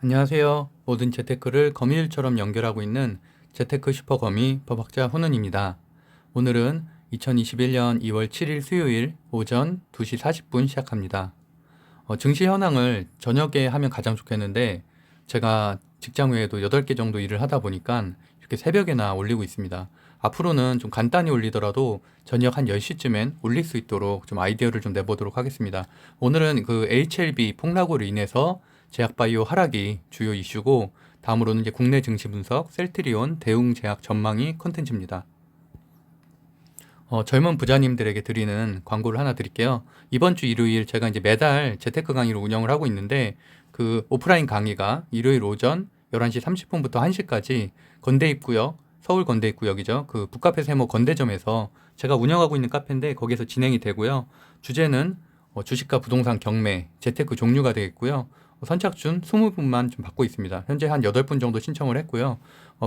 안녕하세요. 모든 재테크를 거미줄처럼 연결하고 있는 재테크 슈퍼거미 법학자 훈훈입니다. 오늘은 2021년 2월 7일 수요일 오전 2시 40분 시작합니다. 증시 현황을 저녁에 하면 가장 좋겠는데 제가 직장 외에도 8개 정도 일을 하다 보니까 이렇게 새벽에나 올리고 있습니다. 앞으로는 좀 간단히 올리더라도 저녁 한 10시쯤엔 올릴 수 있도록 좀 아이디어를 좀 내보도록 하겠습니다. 오늘은 그 HLB 폭락으로 인해서 제약바이오 하락이 주요 이슈고, 다음으로는 이제 국내 증시 분석, 셀트리온 대웅 제약 전망이 컨텐츠입니다. 젊은 부자님들에게 드리는 광고를 하나 드릴게요. 이번 주 일요일 제가 이제 매달 재테크 강의를 운영을 하고 있는데, 그 오프라인 강의가 일요일 오전 11시 30분부터 1시까지 건대입구역, 서울 건대입구역이죠. 그 북카페 세모 건대점에서 제가 운영하고 있는 카페인데 거기에서 진행이 되고요. 주제는 주식과 부동산 경매, 재테크 종류가 되겠고요. 선착순 20분만 좀 받고 있습니다. 현재 한 8분 정도 신청을 했고요.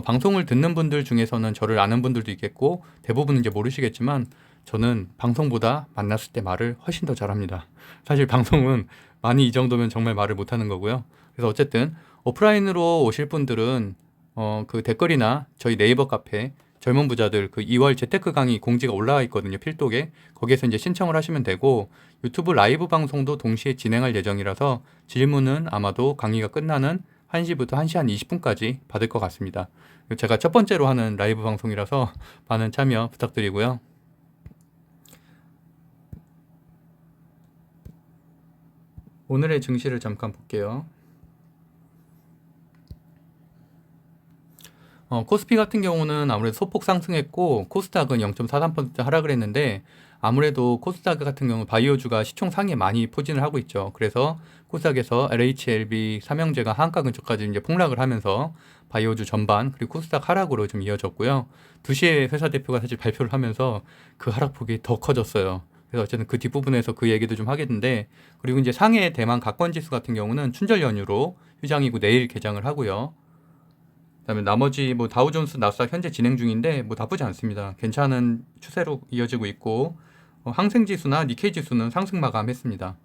방송을 듣는 분들 중에서는 저를 아는 분들도 있겠고, 대부분은 이제 모르시겠지만 저는 방송보다 만났을 때 말을 훨씬 더 잘합니다. 사실 방송은 많이 이 정도면 정말 말을 못하는 거고요. 그래서 어쨌든 오프라인으로 오실 분들은 그 댓글이나 저희 네이버 카페 젊은 부자들 그 2월 재테크 강의 공지가 올라와 있거든요. 필독에. 거기에서 이제 신청을 하시면 되고, 유튜브 라이브 방송도 동시에 진행할 예정이라서 질문은 아마도 강의가 끝나는 1시부터 1시 한 20분까지 받을 것 같습니다. 제가 첫 번째로 하는 라이브 방송이라서 많은 참여 부탁드리고요. 오늘의 증시를 잠깐 볼게요. 코스피 같은 경우는 아무래도 소폭 상승했고, 코스닥은 0.43% 하락을 했는데, 아무래도 코스닥 같은 경우 바이오주가 시총 상위에 많이 포진을 하고 있죠. 그래서 코스닥에서 LHLB 삼형제가 하한가 근처까지 이제 폭락을 하면서 바이오주 전반 그리고 코스닥 하락으로 좀 이어졌고요. 2시에 회사 대표가 사실 발표를 하면서 그 하락폭이 더 커졌어요. 그래서 어쨌든 그 뒷부분에서 그 얘기도 좀 하겠는데, 그리고 이제 상해 대만 각권 지수 같은 경우는 춘절 연휴로 휴장이고 내일 개장을 하고요. 그다음에 나머지 뭐 다우존스, 나스닥 현재 진행 중인데 뭐 나쁘지 않습니다. 괜찮은 추세로 이어지고 있고, 항생 지수나 니케이 지수는 상승 마감했습니다.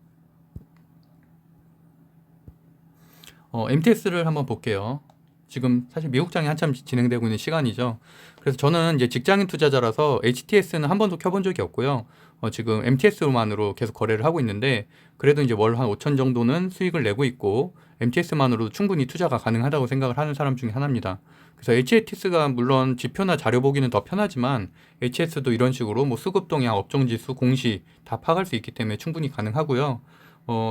MTS를 한번 볼게요. 지금 사실 미국장이 한참 진행되고 있는 시간이죠. 그래서 저는 이제 직장인 투자자라서 HTS는 한 번도 켜본 적이 없고요. 지금 MTS만으로 계속 거래를 하고 있는데, 그래도 이제 월 한 5천 정도는 수익을 내고 있고, MTS만으로도 충분히 투자가 가능하다고 생각을 하는 사람 중에 하나입니다. 그래서 HTS가 물론 지표나 자료 보기는 더 편하지만, HS도 이런 식으로 뭐 수급 동향, 업종 지수, 공시 다 파악할 수 있기 때문에 충분히 가능하고요.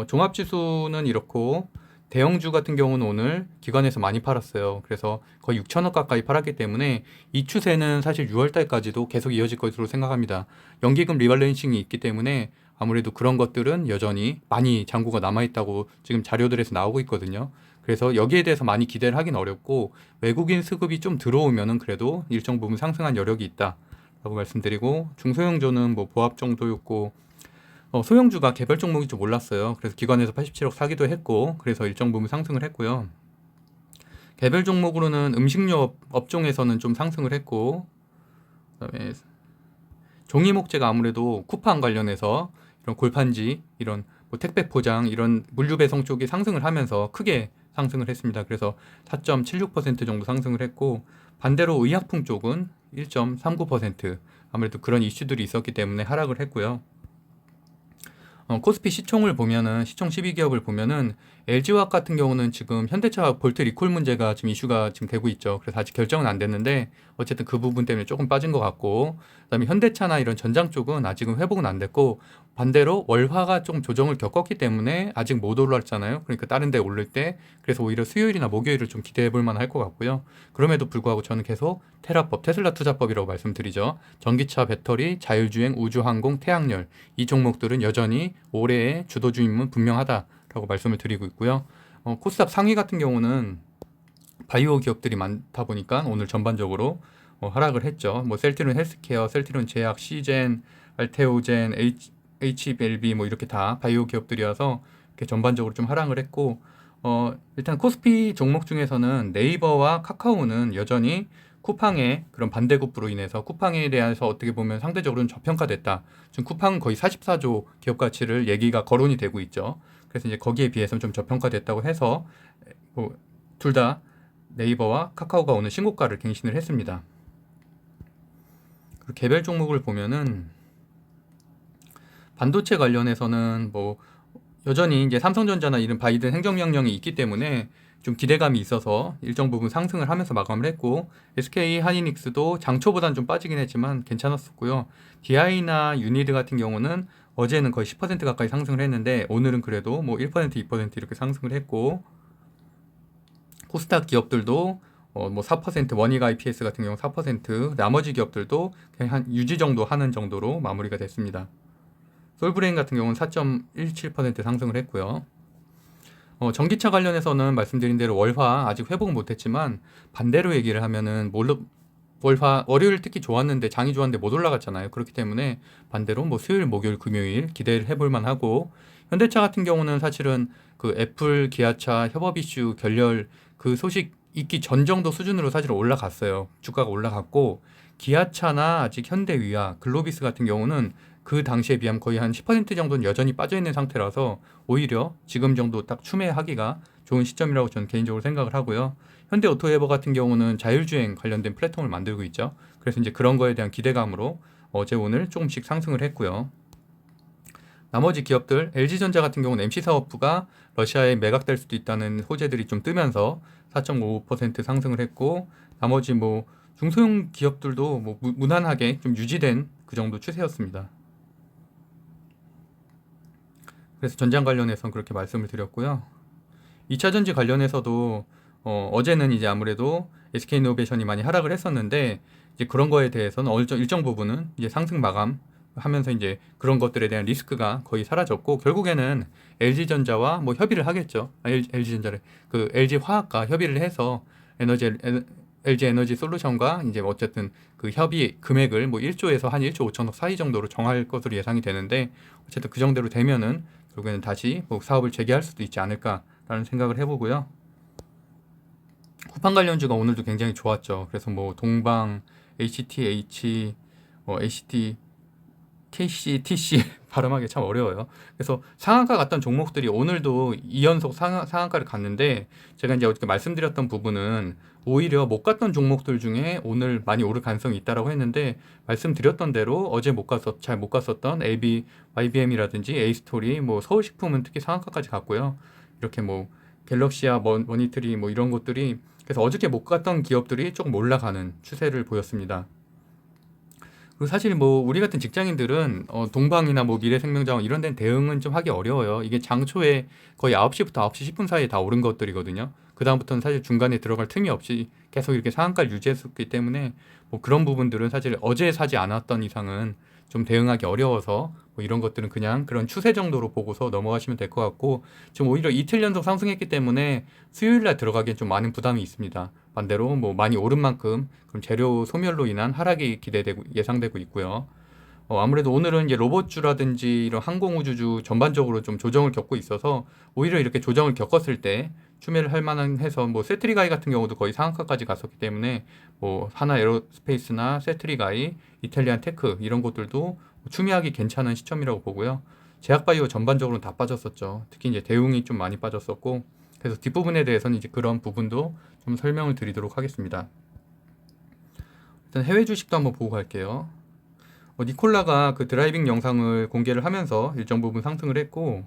종합 지수는 이렇고, 대형주 같은 경우는 오늘 기관에서 많이 팔았어요. 그래서 거의 6천억 가까이 팔았기 때문에 이 추세는 사실 6월 달까지도 계속 이어질 것으로 생각합니다. 연기금 리밸런싱이 있기 때문에 아무래도 그런 것들은 여전히 많이 잔고가 남아있다고 지금 자료들에서 나오고 있거든요. 그래서 여기에 대해서 많이 기대를 하긴 어렵고, 외국인 수급이 좀 들어오면은 그래도 일정 부분 상승한 여력이 있다라고 말씀드리고, 중소형주는 뭐 보합 정도였고, 소형주가 개별 종목이 좀 올랐어요. 그래서 기관에서 87억 사기도 했고, 그래서 일정 부분 상승을 했고요. 개별 종목으로는 음식료 업종에서는 좀 상승을 했고, 그다음에 종이 목재가 아무래도 쿠팡 관련해서 이런 골판지, 이런 뭐 택배 포장, 이런 물류 배송 쪽이 상승을 하면서 크게 상승을 했습니다. 그래서 4.76% 정도 상승을 했고, 반대로 의약품 쪽은 1.39%, 아무래도 그런 이슈들이 있었기 때문에 하락을 했고요. 코스피 시총을 보면은, 시총 12기업을 보면은 LG화학 같은 경우는 지금 현대차 볼트 리콜 문제가 지금 이슈가 지금 되고 있죠. 그래서 아직 결정은 안 됐는데 어쨌든 그 부분 때문에 조금 빠진 것 같고, 그다음에 현대차나 이런 전장 쪽은 아직은 회복은 안 됐고, 반대로 월화가 좀 조정을 겪었기 때문에 아직 못 올랐잖아요. 그러니까 다른 데 오를 때, 그래서 오히려 수요일이나 목요일을 좀 기대해 볼 만할 것 같고요. 그럼에도 불구하고 저는 계속 테라법, 테슬라 투자법이라고 말씀드리죠. 전기차, 배터리, 자율주행, 우주항공, 태양열, 이 종목들은 여전히 올해의 주도주임은 분명하다라고 말씀을 드리고 있고요. 코스닥 상위 같은 경우는 바이오 기업들이 많다 보니까 오늘 전반적으로 하락을 했죠. 뭐 셀트리온 헬스케어, 셀트리온 제약, 시젠, 알테오젠, HLB 뭐 이렇게 다 바이오 기업들이어서 이렇게 전반적으로 좀 하락을 했고, 일단 코스피 종목 중에서는 네이버와 카카오는 여전히 쿠팡의 그런 반대급부로 인해서 쿠팡에 대해서 어떻게 보면 상대적으로는 저평가됐다. 지금 쿠팡은 거의 44조 기업 가치를 얘기가 거론이 되고 있죠. 그래서 이제 거기에 비해서는 좀 저평가됐다고 해서 뭐 둘 다 네이버와 카카오가 오늘 신고가를 갱신을 했습니다. 그리고 개별 종목을 보면은 반도체 관련해서는 뭐 여전히 이제 삼성전자나 이런 바이든 행정명령이 있기 때문에 좀 기대감이 있어서 일정 부분 상승을 하면서 마감을 했고, SK 하이닉스도 장초보다는 좀 빠지긴 했지만 괜찮았었고요. DI나 유니드 같은 경우는 어제는 거의 10% 가까이 상승을 했는데 오늘은 그래도 뭐 1%, 2% 이렇게 상승을 했고, 코스닥 기업들도 뭐 4%, 원익 IPS 같은 경우 4%, 나머지 기업들도 그냥 한 유지 정도 하는 정도로 마무리가 됐습니다. 솔브레인 같은 경우는 4.17% 상승을 했고요. 전기차 관련해서는 말씀드린 대로 월화 아직 회복은 못했지만, 반대로 얘기를 하면은 월화 월요일 특히 좋았는데 장이 좋았는데 못 올라갔잖아요. 그렇기 때문에 반대로 뭐 수요일, 목요일, 금요일 기대를 해볼 만하고, 현대차 같은 경우는 사실은 그 애플, 기아차 협업 이슈 결렬 그 소식 있기 전 정도 수준으로 사실 올라갔어요. 주가가 올라갔고, 기아차나 아직 현대위아, 글로비스 같은 경우는 그 당시에 비하면 거의 한 10% 정도는 여전히 빠져있는 상태라서 오히려 지금 정도 딱 추매하기가 좋은 시점이라고 저는 개인적으로 생각을 하고요. 현대오토에버 같은 경우는 자율주행 관련된 플랫폼을 만들고 있죠. 그래서 이제 그런 거에 대한 기대감으로 어제 오늘 조금씩 상승을 했고요. 나머지 기업들, LG전자 같은 경우는 MC사업부가 러시아에 매각될 수도 있다는 호재들이 좀 뜨면서 4.5% 상승을 했고, 나머지 뭐 중소형 기업들도 뭐 무난하게 좀 유지된 그 정도 추세였습니다. 그래서 전장 관련해서는 그렇게 말씀을 드렸고요. 2차전지 관련해서도 어제는 이제 아무래도 SK이노베이션이 많이 하락을 했었는데, 이제 그런 거에 대해서는 일정 부분은 이제 상승 마감 하면서 이제 그런 것들에 대한 리스크가 거의 사라졌고, 결국에는 LG전자와 뭐 협의를 하겠죠. LG전자를 그 LG화학과 협의를 해서 LG 에너지 솔루션과 이제 어쨌든 그 협의 금액을 뭐 1조에서 한 1조 5천억 사이 정도로 정할 것으로 예상이 되는데, 어쨌든 그 정도로 되면은 결국에는 다시 뭐 사업을 재개할 수도 있지 않을까라는 생각을 해보고요. 쿠팡 관련주가 오늘도 굉장히 좋았죠. 그래서 뭐 동방, HTH, HT, KCTC 발음하기 참 어려워요. 그래서 상한가 갔던 종목들이 오늘도 2연속 상한가를 갔는데, 제가 이제 어저께 말씀드렸던 부분은 오히려 못 갔던 종목들 중에 오늘 많이 오를 가능성이 있다라고 했는데, 말씀드렸던 대로 어제 잘 못 갔었던 AB, YBM이라든지 A스토리, 뭐 서울식품은 특히 상한가까지 갔고요. 이렇게 뭐 갤럭시아, 머니터리 뭐 이런 것들이, 그래서 어저께 못 갔던 기업들이 조금 올라가는 추세를 보였습니다. 그리고 사실 뭐 우리 같은 직장인들은 동방이나 뭐 미래생명자원 이런 데는 대응은 좀 하기 어려워요. 이게 장초에 거의 9시부터 9시 10분 사이에 다 오른 것들이거든요. 그다음부터는 사실 중간에 들어갈 틈이 없이 계속 이렇게 상한가를 유지했었기 때문에, 뭐 그런 부분들은 사실 어제 사지 않았던 이상은 좀 대응하기 어려워서 뭐 이런 것들은 그냥 그런 추세 정도로 보고서 넘어가시면 될 것 같고, 지금 오히려 이틀 연속 상승했기 때문에 수요일날 들어가기엔 좀 많은 부담이 있습니다. 반대로 뭐 많이 오른 만큼 그럼 재료 소멸로 인한 하락이 예상되고 있고요. 아무래도 오늘은 이제 로봇주라든지 이런 항공우주주 전반적으로 좀 조정을 겪고 있어서, 오히려 이렇게 조정을 겪었을 때 추매를 할 만한 해서, 뭐 세트리가이 같은 경우도 거의 상한가까지 갔었기 때문에 뭐 하나 에어로스페이스나 세트리가이, 이탈리안 테크 이런 것들도 추매하기 괜찮은 시점이라고 보고요. 제약바이오 전반적으로는 다 빠졌었죠. 특히 이제 대웅이 좀 많이 빠졌었고, 그래서 뒷부분에 대해서는 이제 그런 부분도 좀 설명을 드리도록 하겠습니다. 일단 해외 주식도 한번 보고 갈게요. 니콜라가 그 드라이빙 영상을 공개를 하면서 일정 부분 상승을 했고,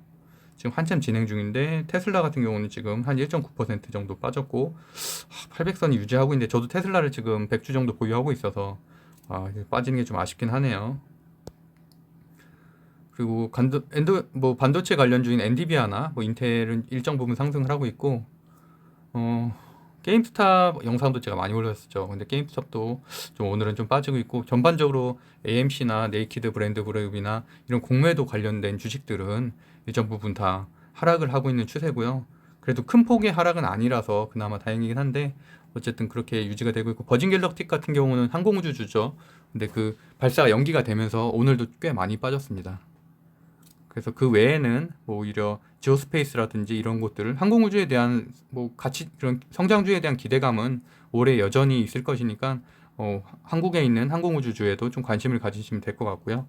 지금 한참 진행 중인데, 테슬라 같은 경우는 지금 한 1.9% 정도 빠졌고, 800선이 유지하고 있는데, 저도 테슬라를 지금 100주 정도 보유하고 있어서 빠지는 게 좀 아쉽긴 하네요. 그리고 반도체 관련주인 엔디비아나 뭐 인텔은 일정 부분 상승을 하고 있고, 게임스탑 영상도 제가 많이 올렸었죠. 근데 게임스탑도 좀 오늘은 좀 빠지고 있고, 전반적으로 AMC나 네이키드 브랜드 그룹이나 이런 공매도 관련된 주식들은 일정 부분 다 하락을 하고 있는 추세고요. 그래도 큰 폭의 하락은 아니라서 그나마 다행이긴 한데, 어쨌든 그렇게 유지가 되고 있고, 버진 갤럭틱 같은 경우는 항공우주주죠. 근데 그 발사가 연기가 되면서 오늘도 꽤 많이 빠졌습니다. 그래서 그 외에는 뭐 오히려 지오스페이스라든지 이런 곳들을, 항공우주에 대한 뭐 가치, 그런 성장주에 대한 기대감은 올해 여전히 있을 것이니까 한국에 있는 항공우주주에도 좀 관심을 가지시면 될 것 같고요.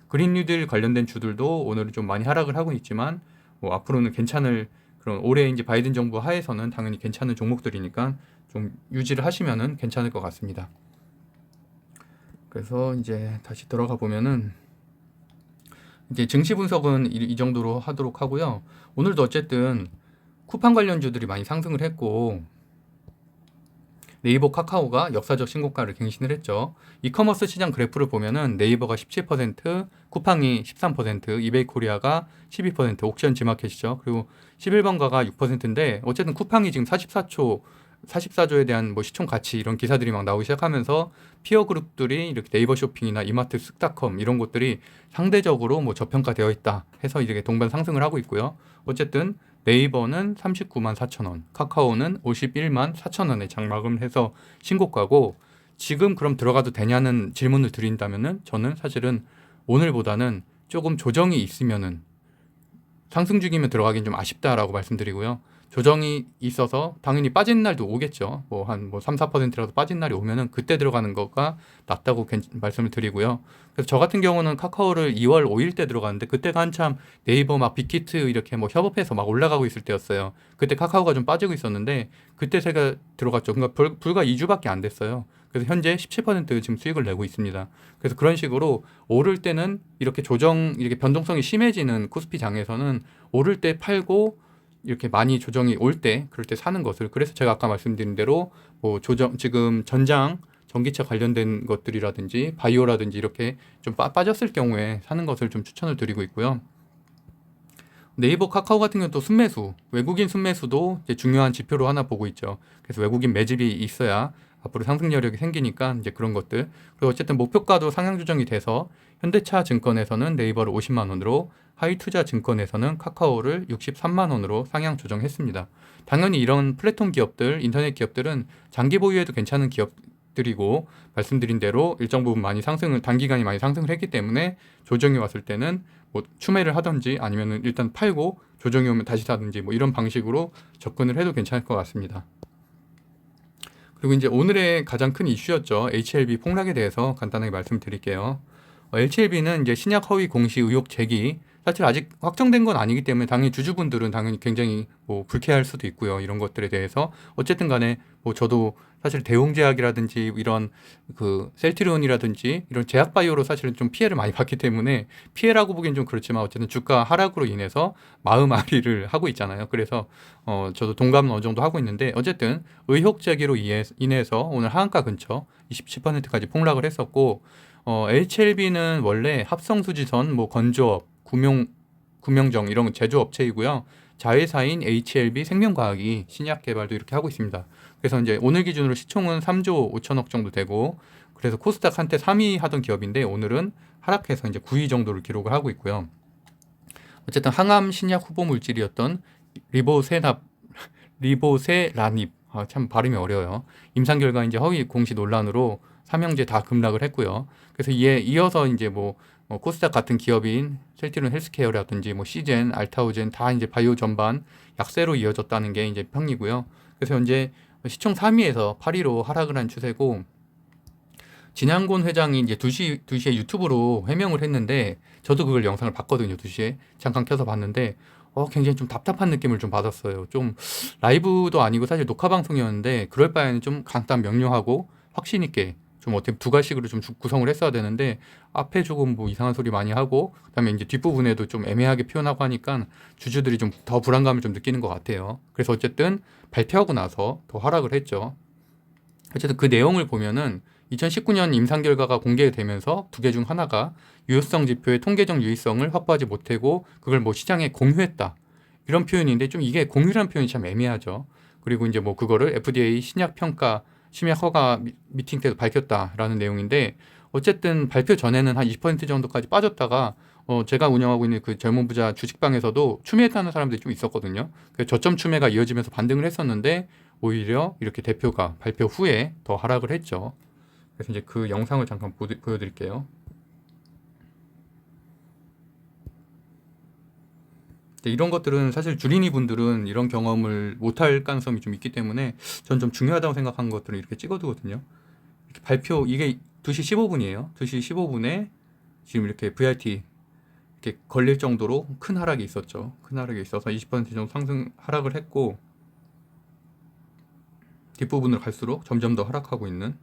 그린 뉴딜 관련된 주들도 오늘은 좀 많이 하락을 하고 있지만, 뭐 앞으로는 괜찮을 그런 그런 올해 이제 바이든 정부 하에서는 당연히 괜찮은 종목들이니까 좀 유지를 하시면은 괜찮을 것 같습니다. 그래서 이제 다시 들어가 보면은 이제 증시 분석은 이 정도로 하도록 하고요. 오늘도 어쨌든 쿠팡 관련주들이 많이 상승을 했고 네이버 카카오가 역사적 신고가를 갱신을 했죠. 이커머스 시장 그래프를 보면은 네이버가 17%, 쿠팡이 13%, 이베이코리아가 12%, 옥션 지마켓이죠. 그리고 11번가가 6%인데 어쨌든 쿠팡이 지금 44조에 대한 뭐 시총 가치 이런 기사들이 막 나오기 시작하면서 피어 그룹들이 이렇게 네이버 쇼핑이나 이마트 쓱닷컴 이런 곳들이 상대적으로 뭐 저평가되어 있다 해서 이렇게 동반 상승을 하고 있고요. 어쨌든 네이버는 39만 4천 원, 카카오는 51만 4천 원에 장마감을 해서 신고가고 지금 그럼 들어가도 되냐는 질문을 드린다면은 저는 사실은 오늘보다는 조금 조정이 있으면은 상승 중이면 들어가긴 좀 아쉽다라고 말씀드리고요. 조정이 있어서 당연히 빠진 날도 오겠죠. 뭐 한 3, 4%라도 빠진 날이 오면은 그때 들어가는 거가 낫다고 말씀을 드리고요. 그래서 저 같은 경우는 카카오를 2월 5일 때 들어갔는데 그때가 한참 네이버 막 빅히트 이렇게 뭐 협업해서 막 올라가고 있을 때였어요. 그때 카카오가 좀 빠지고 있었는데 그때 제가 들어갔죠. 그러니까 불과 2주밖에 안 됐어요. 그래서 현재 17% 지금 수익을 내고 있습니다. 그래서 그런 식으로 오를 때는 이렇게 이렇게 변동성이 심해지는 코스피 장에서는 오를 때 팔고 이렇게 많이 조정이 올 때 그럴 때 사는 것을 그래서 제가 아까 말씀드린 대로 뭐 지금 전기차 관련된 것들이라든지 바이오라든지 이렇게 좀 빠졌을 경우에 사는 것을 좀 추천을 드리고 있고요. 네이버 카카오 같은 경우는 또 순매수, 외국인 순매수도 이제 중요한 지표로 하나 보고 있죠. 그래서 외국인 매집이 있어야 앞으로 상승 여력이 생기니까 이제 그런 것들. 그리고 어쨌든 목표가도 상향 조정이 돼서 현대차 증권에서는 네이버를 50만 원으로 하이투자 증권에서는 카카오를 63만 원으로 상향 조정했습니다. 당연히 이런 플랫폼 기업들, 인터넷 기업들은 장기 보유에도 괜찮은 기업들이고 말씀드린 대로 일정 부분 단기간이 많이 상승을 했기 때문에 조정이 왔을 때는 뭐 추매를 하든지 아니면은 일단 팔고 조정이 오면 다시 사든지 뭐 이런 방식으로 접근을 해도 괜찮을 것 같습니다. 그리고 이제 오늘의 가장 큰 이슈였죠. HLB 폭락에 대해서 간단하게 말씀드릴게요. HLB는 이제 신약 허위 공시 의혹 제기. 사실 아직 확정된 건 아니기 때문에 당연히 주주분들은 당연히 굉장히 뭐 불쾌할 수도 있고요. 이런 것들에 대해서 어쨌든 간에 뭐 저도 사실 대웅제약이라든지 이런 그 셀트리온이라든지 이런 제약바이오로 사실은 좀 피해를 많이 봤기 때문에 피해라고 보기엔 좀 그렇지만 어쨌든 주가 하락으로 인해서 마음앓이를 하고 있잖아요. 그래서 저도 동감은 어느 정도 하고 있는데 어쨌든 의혹 제기로 인해서 오늘 하한가 근처 27%까지 폭락을 했었고 HLB는 원래 합성수지선, 뭐 건조업, 구명정 이런 제조업체이고요. 자회사인 HLB 생명과학이 신약 개발도 이렇게 하고 있습니다. 그래서 이제 오늘 기준으로 시총은 3조 5천억 정도 되고 그래서 코스닥 한때 3위 하던 기업인데 오늘은 하락해서 이제 9위 정도를 기록을 하고 있고요. 어쨌든 항암 신약 후보 물질이었던 리보세라닙 참 발음이 어려워요. 임상 결과 이제 허위 공시 논란으로 삼형제 다 급락을 했고요. 그래서 이어서 이제 코스닥 같은 기업인 셀트리온 헬스케어라든지 뭐 시젠, 알타오젠 다 이제 바이오 전반 약세로 이어졌다는 게 이제 평이고요. 그래서 현재 시총 3위에서 8위로 하락을 한 추세고 진양곤 회장이 이제 2시에 유튜브로 해명을 했는데 저도 그걸 영상을 봤거든요. 2시에 잠깐 켜서 봤는데 굉장히 좀 답답한 느낌을 좀 받았어요. 좀 라이브도 아니고 사실 녹화 방송이었는데 그럴 바에는 좀 간단 명료하고 확신 있게 좀 어떻게 두 가지식으로 좀 구성을 했어야 되는데 앞에 조금 뭐 이상한 소리 많이 하고 그다음에 이제 뒷부분에도 좀 애매하게 표현하고 하니까 주주들이 좀 더 불안감을 좀 느끼는 것 같아요. 그래서 어쨌든 발표하고 나서 더 하락을 했죠. 어쨌든 그 내용을 보면은 2019년 임상 결과가 공개되면서 두 개 중 하나가 유효성 지표의 통계적 유의성을 확보하지 못하고 그걸 뭐 시장에 공유했다. 이런 표현인데 좀 이게 공유라는 표현이 참 애매하죠. 그리고 이제 뭐 그거를 FDA 신약 허가 미팅 때도 밝혔다라는 내용인데 어쨌든 발표 전에는 한 20% 정도까지 빠졌다가 제가 운영하고 있는 그 젊은 부자 주식방에서도 추매했다는 사람들이 좀 있었거든요. 그 저점 추매가 이어지면서 반등을 했었는데 오히려 이렇게 대표가 발표 후에 더 하락을 했죠. 그래서 이제 그 영상을 잠깐 보여드릴게요. 이런 것들은 사실 주린이 분들은 이런 경험을 못할 가능성이 좀 있기 때문에 전 좀 중요하다고 생각하는 것들을 이렇게 찍어두거든요. 이렇게 이게 2시 15분이에요. 2시 15분에 지금 이렇게 VRT 이렇게 걸릴 정도로 큰 하락이 있었죠. 큰 하락이 있어서 20% 정도 상승 하락을 했고 뒷부분으로 갈수록 점점 더 하락하고 있는,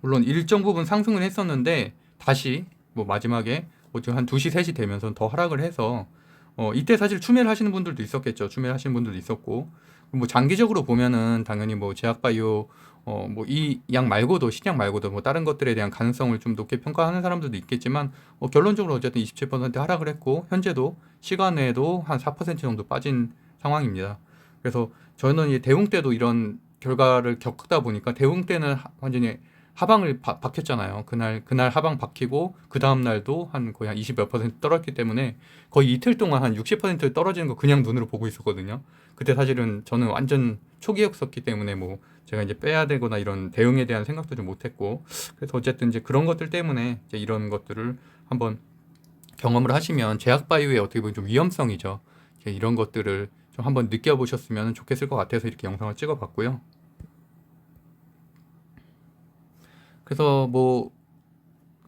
물론 일정 부분 상승을 했었는데 다시 뭐 마지막에 지금 한 2시 3시 되면서 더 하락을 해서 이때 사실 추매를 하시는 분들도 있었겠죠. 추매를 하시는 분들도 있었고, 뭐 장기적으로 보면은 당연히 뭐 제약바이오 뭐 이 약 말고도, 신약 말고도 뭐 다른 것들에 대한 가능성을 좀 높게 평가하는 사람들도 있겠지만 결론적으로 어쨌든 27% 하락을 했고 현재도 시간에도 한 4% 정도 빠진 상황입니다. 그래서 저는 이 대웅 때도 이런 결과를 겪다 보니까, 대웅 때는 완전히 하방을 박혔잖아요. 그날 하방 박히고 그 다음 날도 한 거의 한 20몇 % 떨어졌기 때문에 거의 이틀 동안 한 60% 떨어지는 거 그냥 눈으로 보고 있었거든요. 그때 사실은 저는 완전 초기였었기 때문에 뭐 제가 이제 빼야 되거나 이런 대응에 대한 생각도 좀 못했고, 그래서 어쨌든 이제 그런 것들 때문에 이제 이런 것들을 한번 경험을 하시면 제약바이오의 어떻게 보면 좀 위험성이죠. 이런 것들을 좀 한번 느껴보셨으면 좋겠을 것 같아서 이렇게 영상을 찍어봤고요. 그래서 뭐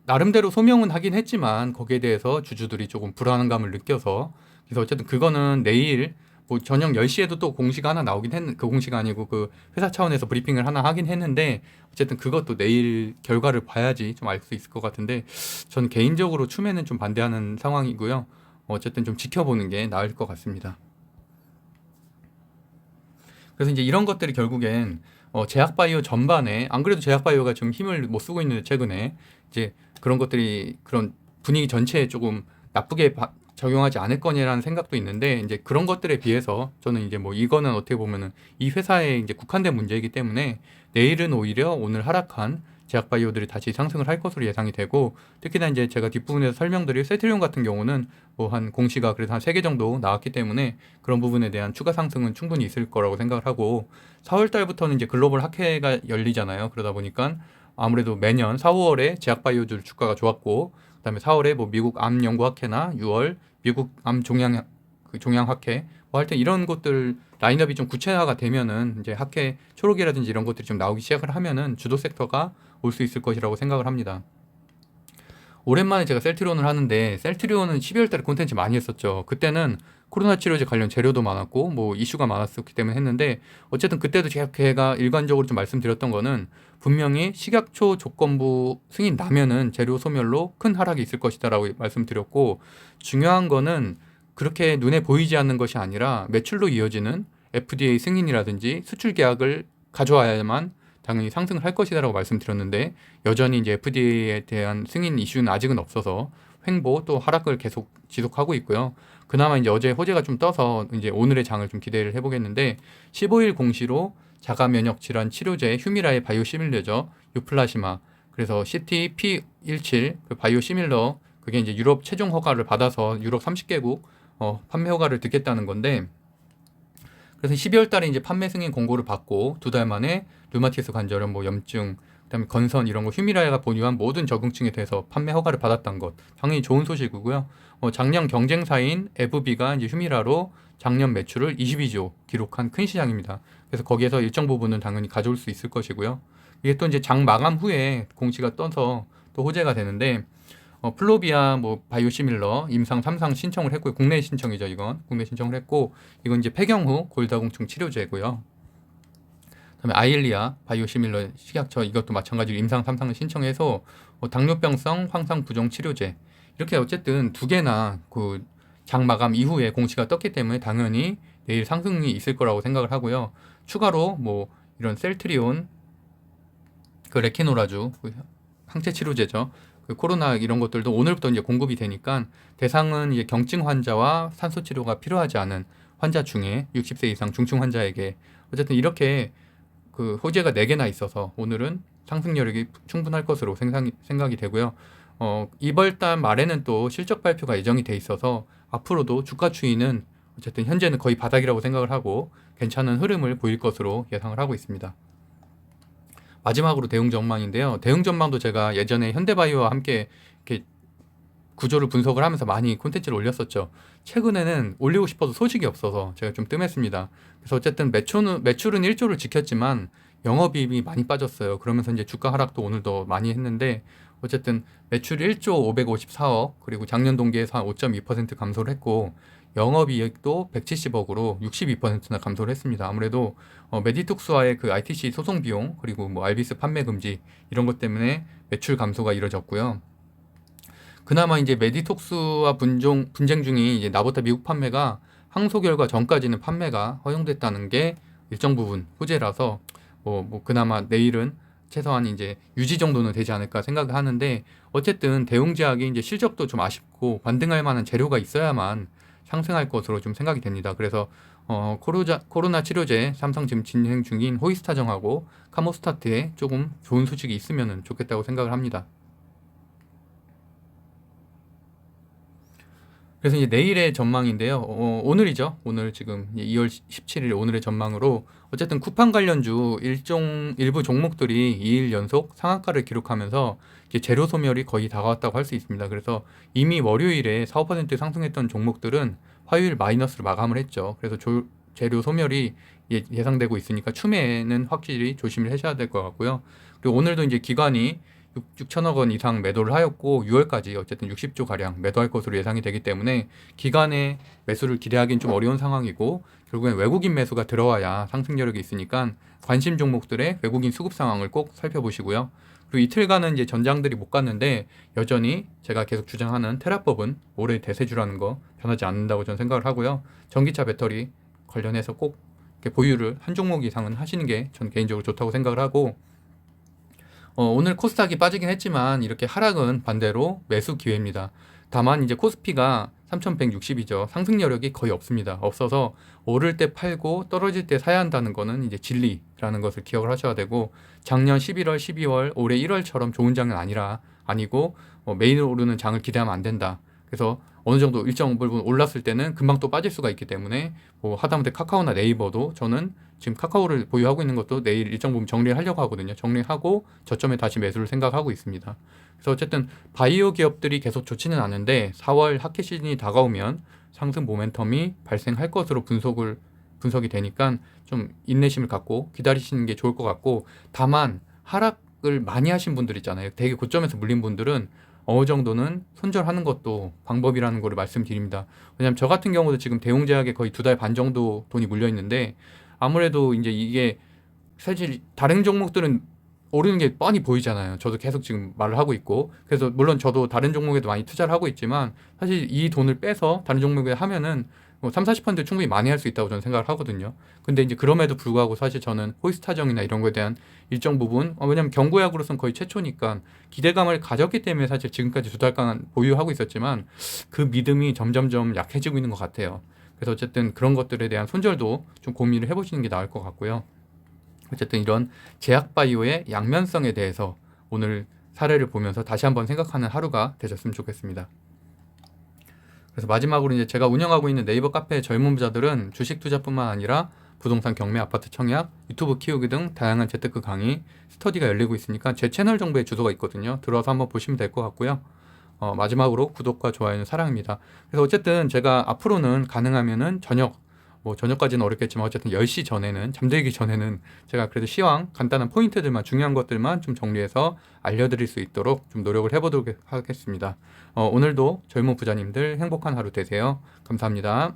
나름대로 소명은 하긴 했지만 거기에 대해서 주주들이 조금 불안감을 느껴서, 그래서 어쨌든 그거는 내일 뭐 저녁 10시에도 또 공시가 하나 나오긴 그 공시가 아니고 그 회사 차원에서 브리핑을 하나 하긴 했는데, 어쨌든 그것도 내일 결과를 봐야지 좀 알 수 있을 것 같은데, 저는 개인적으로 추매는 좀 반대하는 상황이고요. 어쨌든 좀 지켜보는 게 나을 것 같습니다. 그래서 이제 이런 것들이 결국엔 제약바이오 전반에, 안 그래도 제약바이오가 좀 힘을 못 쓰고 있는데 최근에 이제 그런 것들이 그런 분위기 전체에 조금 나쁘게 적용하지 않을 거냐라는 생각도 있는데, 이제 그런 것들에 비해서 저는 이제 뭐 이거는 어떻게 보면은 이 회사에 이제 국한된 문제이기 때문에 내일은 오히려 오늘 하락한 제약바이오들이 다시 상승을 할 것으로 예상이 되고, 특히나 이제 제가 뒷부분에서 설명드릴 셀트리온 같은 경우는 뭐 한 공시가 그래도 한 3개 정도 나왔기 때문에 그런 부분에 대한 추가 상승은 충분히 있을 거라고 생각을 하고, 4월 달부터는 이제 글로벌 학회가 열리잖아요. 그러다 보니까 아무래도 매년 4, 5월에 제약바이오들 주가가 좋았고, 그다음에 4월에 뭐 미국 암 연구 학회나 6월 미국 암 종양 학회 뭐 할 때 이런 것들 라인업이 좀 구체화가 되면은 이제 학회 초록이라든지 이런 것들이 좀 나오기 시작을 하면은 주도 섹터가 올 수 있을 것이라고 생각을 합니다. 오랜만에 제가 셀트리온을 하는데, 셀트리온은 12월 달에 콘텐츠 많이 했었죠. 그때는 코로나 치료제 관련 재료도 많았고 뭐 이슈가 많았었기 때문에 했는데, 어쨌든 그때도 제가 일관적으로 좀 말씀드렸던 거는 분명히 식약처 조건부 승인 나면은 재료 소멸로 큰 하락이 있을 것이다라고 말씀드렸고, 중요한 거는 그렇게 눈에 보이지 않는 것이 아니라 매출로 이어지는 FDA 승인이라든지 수출 계약을 가져와야만 당연히 상승을 할 것이다라고 말씀드렸는데, 여전히 이제 FDA에 대한 승인 이슈는 아직은 없어서 횡보 또 하락을 계속 지속하고 있고요. 그나마 이제 어제 호재가 좀 떠서 이제 오늘의 장을 좀 기대를 해보겠는데, 15일 공시로 자가 면역 질환 치료제 휴미라의 바이오시밀러죠. 유플라시마. 그래서 CT P17 그 바이오시밀러, 그게 이제 유럽 최종 허가를 받아서 유럽 30개국 판매 허가를 듣겠다는 건데, 그래서 12월 달에 이제 판매 승인 공고를 받고 2달 만에 류마티스 관절염, 뭐 염증, 그다음에 건선 이런 거 휴미라이가 보유한 모든 적응증에 대해서 판매 허가를 받았던 것, 당연히 좋은 소식이고요. 작년 경쟁사인 에브비가 이제 휴미라로 작년 매출을 22조 기록한 큰 시장입니다. 그래서 거기에서 일정 부분은 당연히 가져올 수 있을 것이고요. 이게 또 이제 장 마감 후에 공시가 떠서 또 호재가 되는데, 플로비아 뭐 바이오시밀러 임상 3상 신청을 했고요. 국내 신청이죠, 이건. 국내 신청을 했고, 이건 이제 폐경 후 골다공증 치료제고요. 그다음에 아일리아 바이오시밀러 식약처, 이것도 마찬가지로 임상 3상을 신청해서 당뇨병성 황상 부종 치료제, 이렇게 어쨌든 2개나 그 장 마감 이후에 공시가 떴기 때문에 당연히 내일 상승이 있을 거라고 생각을 하고요. 추가로 뭐 이런 셀트리온, 그 레키노라주, 그 항체 치료제죠. 그 코로나 이런 것들도 오늘부터 이제 공급이 되니까, 대상은 이제 경증 환자와 산소 치료가 필요하지 않은 환자 중에 60세 이상 중증 환자에게, 어쨌든 이렇게 그 호재가 4개나 있어서 오늘은 상승 여력이 충분할 것으로 생각이 되고요. 이번 달 말에는 또 실적 발표가 예정이 돼 있어서 앞으로도 주가 추이는 어쨌든 현재는 거의 바닥이라고 생각을 하고 괜찮은 흐름을 보일 것으로 예상을 하고 있습니다. 마지막으로 대응 전망인데요. 대응 전망도 제가 예전에 현대바이오와 함께 이렇게 구조를 분석을 하면서 많이 콘텐츠를 올렸었죠. 최근에는 올리고 싶어도 소식이 없어서 제가 좀 뜸했습니다. 그래서 어쨌든 매출은 1조를 지켰지만 영업이익이 많이 빠졌어요. 그러면서 이제 주가 하락도 오늘도 많이 했는데 어쨌든 매출 1조 554억 그리고 작년 동기에서 한 5.2% 감소를 했고 영업이익도 170억으로 62%나 감소를 했습니다. 아무래도 메디톡스와의 그 ITC 소송 비용 그리고 뭐 알비스 판매 금지 이런 것 때문에 매출 감소가 이뤄졌고요. 그나마 이제 메디톡스와 분쟁 중인 이제 나보타 미국 판매가 항소 결과 전까지는 판매가 허용됐다는 게 일정 부분 호재라서 뭐 그나마 내일은 최소한 이제 유지 정도는 되지 않을까 생각을 하는데 어쨌든 대웅제약이 이제 실적도 좀 아쉽고 반등할 만한 재료가 있어야만 상승할 것으로 좀 생각이 됩니다. 그래서 코로나 치료제 삼성 지금 진행 중인 호이스타정하고 카모스타트에 조금 좋은 소식이 있으면 좋겠다고 생각을 합니다. 그래서 이제 내일의 전망인데요. 오늘이죠. 오늘 지금 2월 17일 오늘의 전망으로 어쨌든 쿠팡 관련주 일부 종목들이 2일 연속 상한가를 기록하면서 이제 재료 소멸이 거의 다가왔다고 할 수 있습니다. 그래서 이미 월요일에 4~5% 상승했던 종목들은 화요일 마이너스로 마감을 했죠. 그래서 재료 소멸이 예상되고 있으니까 추매는 확실히 조심을 하셔야 될 것 같고요. 그리고 오늘도 이제 기관이 6천억 원 이상 매도를 하였고 6월까지 어쨌든 60조 가량 매도할 것으로 예상이 되기 때문에 기관의 매수를 기대하기는 좀 어려운 상황이고 결국엔 외국인 매수가 들어와야 상승 여력이 있으니까 관심 종목들의 외국인 수급 상황을 꼭 살펴보시고요. 그리고 이틀간은 이제 전장들이 못 갔는데 여전히 제가 계속 주장하는 테라법은 올해 대세주라는 거 변하지 않는다고 저는 생각을 하고요. 전기차 배터리 관련해서 꼭 보유를 한 종목 이상은 하시는 게 전 개인적으로 좋다고 생각을 하고 오늘 코스닥이 빠지긴 했지만 이렇게 하락은 반대로 매수 기회입니다. 다만 이제 코스피가 3,160이죠. 상승 여력이 거의 없습니다. 없어서 오를 때 팔고 떨어질 때 사야 한다는 거는 이제 진리라는 것을 기억을 하셔야 되고 작년 11월, 12월, 올해 1월처럼 좋은 장은 아니고 매일 오르는 장을 기대하면 안 된다. 그래서 어느 정도 일정 부분 올랐을 때는 금방 또 빠질 수가 있기 때문에 하다못해 카카오나 네이버도 저는 지금 카카오를 보유하고 있는 것도 내일 일정 부분 정리를 하려고 하거든요. 정리하고 저점에 다시 매수를 생각하고 있습니다. 그래서 어쨌든 바이오 기업들이 계속 좋지는 않은데 4월 하켓 시즌이 다가오면 상승 모멘텀이 발생할 것으로 분석이 되니까 좀 인내심을 갖고 기다리시는 게 좋을 것 같고 다만 하락을 많이 하신 분들 있잖아요. 되게 고점에서 물린 분들은 어느 정도는 손절하는 것도 방법이라는 거를 말씀드립니다. 왜냐하면 저 같은 경우도 지금 대웅제약에 거의 2달 반 정도 돈이 물려 있는데 아무래도 이제 이게 사실 다른 종목들은 오르는 게 뻔히 보이잖아요. 저도 계속 지금 말을 하고 있고 그래서 물론 저도 다른 종목에도 많이 투자를 하고 있지만 사실 이 돈을 빼서 다른 종목에 하면은 30~40% 충분히 많이 할 수 있다고 저는 생각을 하거든요. 근데 이제 그럼에도 불구하고 사실 저는 호이스타정이나 이런 거에 대한 일정 부분 왜냐면 경구약으로서는 거의 최초니까 기대감을 가졌기 때문에 사실 지금까지 2달간 보유하고 있었지만 그 믿음이 점점점 약해지고 있는 것 같아요. 그래서 어쨌든 그런 것들에 대한 손절도 좀 고민을 해보시는 게 나을 것 같고요. 어쨌든 이런 제약바이오의 양면성에 대해서 오늘 사례를 보면서 다시 한번 생각하는 하루가 되셨으면 좋겠습니다. 그래서 마지막으로 이제 제가 운영하고 있는 네이버 카페 젊은 부자들은 주식 투자뿐만 아니라 부동산 경매, 아파트 청약, 유튜브 키우기 등 다양한 재테크 강의, 스터디가 열리고 있으니까 제 채널 정보에 주소가 있거든요. 들어와서 한번 보시면 될 것 같고요. 마지막으로 구독과 좋아요는 사랑입니다. 그래서 어쨌든 제가 앞으로는 가능하면은 저녁까지는 어렵겠지만 어쨌든 10시 전에는 잠들기 전에는 제가 그래도 시황 간단한 포인트들만 중요한 것들만 좀 정리해서 알려드릴 수 있도록 좀 노력을 해보도록 하겠습니다. 오늘도 젊은 부자님들 행복한 하루 되세요. 감사합니다.